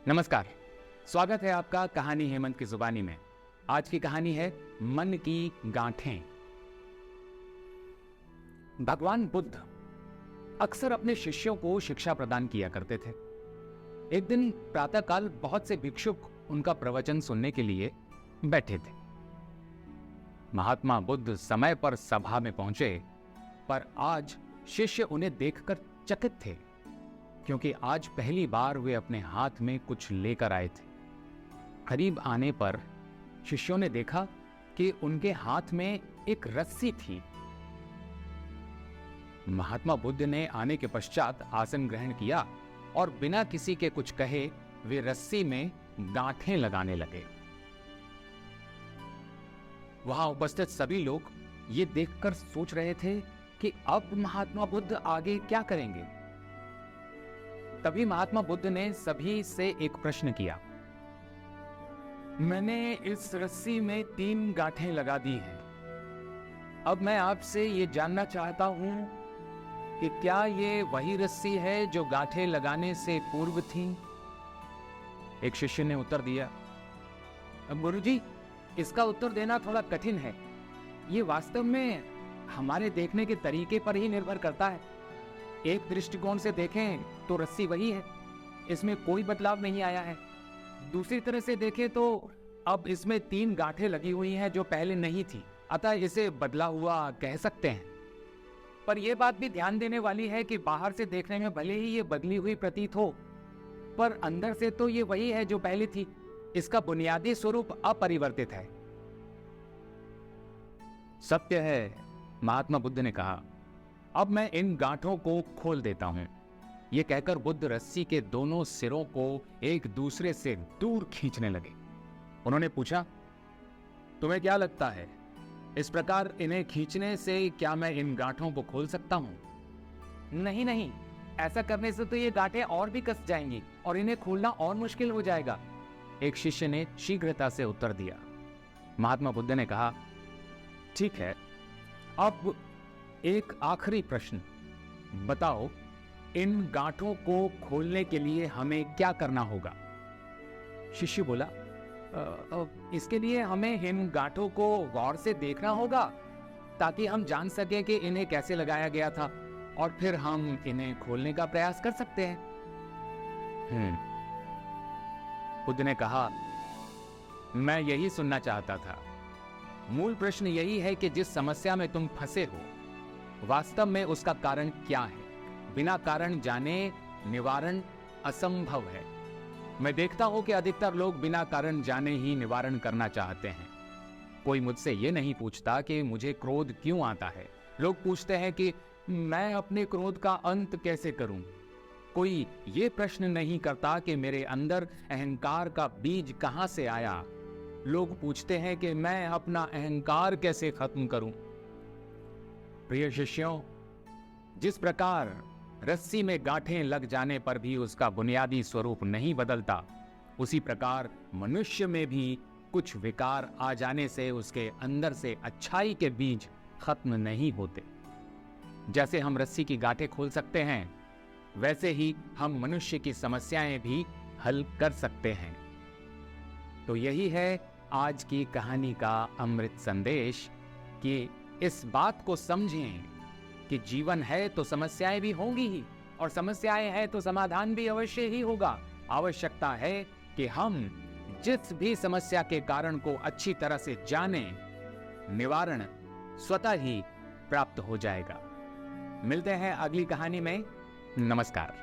नमस्कार। स्वागत है आपका कहानी हेमंत की जुबानी में। आज की कहानी है मन की गांठें। भगवान बुद्ध अक्सर अपने शिष्यों को शिक्षा प्रदान किया करते थे। एक दिन प्रातःकाल बहुत से भिक्षुक उनका प्रवचन सुनने के लिए बैठे थे। महात्मा बुद्ध समय पर सभा में पहुंचे, पर आज शिष्य उन्हें देखकर चकित थे, क्योंकि आज पहली बार वे अपने हाथ में कुछ लेकर आए थे। करीब आने पर शिष्यों ने देखा कि उनके हाथ में एक रस्सी थी। महात्मा बुद्ध ने आने के पश्चात आसन ग्रहण किया और बिना किसी के कुछ कहे वे रस्सी में गांठें लगाने लगे। वहां उपस्थित सभी लोग ये देखकर सोच रहे थे कि अब महात्मा बुद्ध आगे क्या करेंगे। तभी महात्मा बुद्ध ने सभी से एक प्रश्न किया। मैंने इस रस्सी में 3 गांठें लगा दी हैं। अब मैं आपसे ये जानना चाहता हूं कि क्या ये वही रस्सी है जो गांठें लगाने से पूर्व थी? एक शिष्य ने उत्तर दिया, गुरुजी, इसका उत्तर देना थोड़ा कठिन है। ये वास्तव में हमारे देखने के तरीके पर ही निर्भर करता है। एक दृष्टिकोण से देखें तो रस्सी वही है, इसमें कोई बदलाव नहीं आया है। दूसरी तरह से देखें तो अब इसमें 3 गांठें लगी हुई हैं जो पहले नहीं थी, अतः इसे बदला हुआ कह सकते हैं। पर यह बात भी ध्यान देने वाली है कि बाहर से देखने में भले ही ये बदली हुई प्रतीत हो, पर अंदर से तो ये वही है जो पहले थी। इसका बुनियादी स्वरूप अपरिवर्तित है। सत्य है, महात्मा बुद्ध ने कहा। अब मैं इन गांठों को खोल देता हूं। यह कहकर बुद्ध रस्सी के दोनों सिरों को एक दूसरे से दूर खींचने लगे। उन्होंने पूछा, तुम्हें क्या लगता है, इस प्रकार इन्हें खींचने से क्या मैं इन गांठों को खोल सकता हूं? नहीं नहीं, ऐसा करने से तो ये गांठें और भी कस जाएंगी और इन्हें खोलना और मुश्किल हो जाएगा, एक शिष्य ने शीघ्रता से उत्तर दिया। महात्मा बुद्ध ने कहा, ठीक है, अब एक आखिरी प्रश्न, बताओ इन गांठों को खोलने के लिए हमें क्या करना होगा? शिष्य बोला, इसके लिए हमें इन गांठों को गौर से देखना होगा ताकि हम जान सकें कि इन्हें कैसे लगाया गया था, और फिर हम इन्हें खोलने का प्रयास कर सकते हैं। बुद्ध ने कहा, मैं यही सुनना चाहता था। मूल प्रश्न यही है कि जिस समस्या में तुम फंसे हो, वास्तव में उसका कारण क्या है? बिना कारण जाने निवारण असंभव है। मैं देखता हूं कि अधिकतर लोग बिना कारण जाने ही निवारण करना चाहते हैं। कोई मुझसे ये नहीं पूछता कि मुझे क्रोध क्यों आता है। लोग पूछते हैं कि मैं अपने क्रोध का अंत कैसे करूं। कोई ये प्रश्न नहीं करता कि मेरे अंदर अहंकार का बीज कहां से आया। लोग पूछते हैं कि मैं अपना अहंकार कैसे खत्म करूं। प्रिय शिष्यों, जिस प्रकार रस्सी में गांठें लग जाने पर भी उसका बुनियादी स्वरूप नहीं बदलता, उसी प्रकार मनुष्य में भी कुछ विकार आ जाने से उसके अंदर से अच्छाई के बीज खत्म नहीं होते। जैसे हम रस्सी की गांठें खोल सकते हैं, वैसे ही हम मनुष्य की समस्याएं भी हल कर सकते हैं। तो यही है आज की कहानी का अमृत संदेश कि इस बात को समझें कि जीवन है तो समस्याएं भी होंगी ही, और समस्याएं हैं तो समाधान भी अवश्य ही होगा। आवश्यकता है कि हम जिस भी समस्या के कारण को अच्छी तरह से जानें, निवारण स्वतः ही प्राप्त हो जाएगा। मिलते हैं अगली कहानी में। नमस्कार।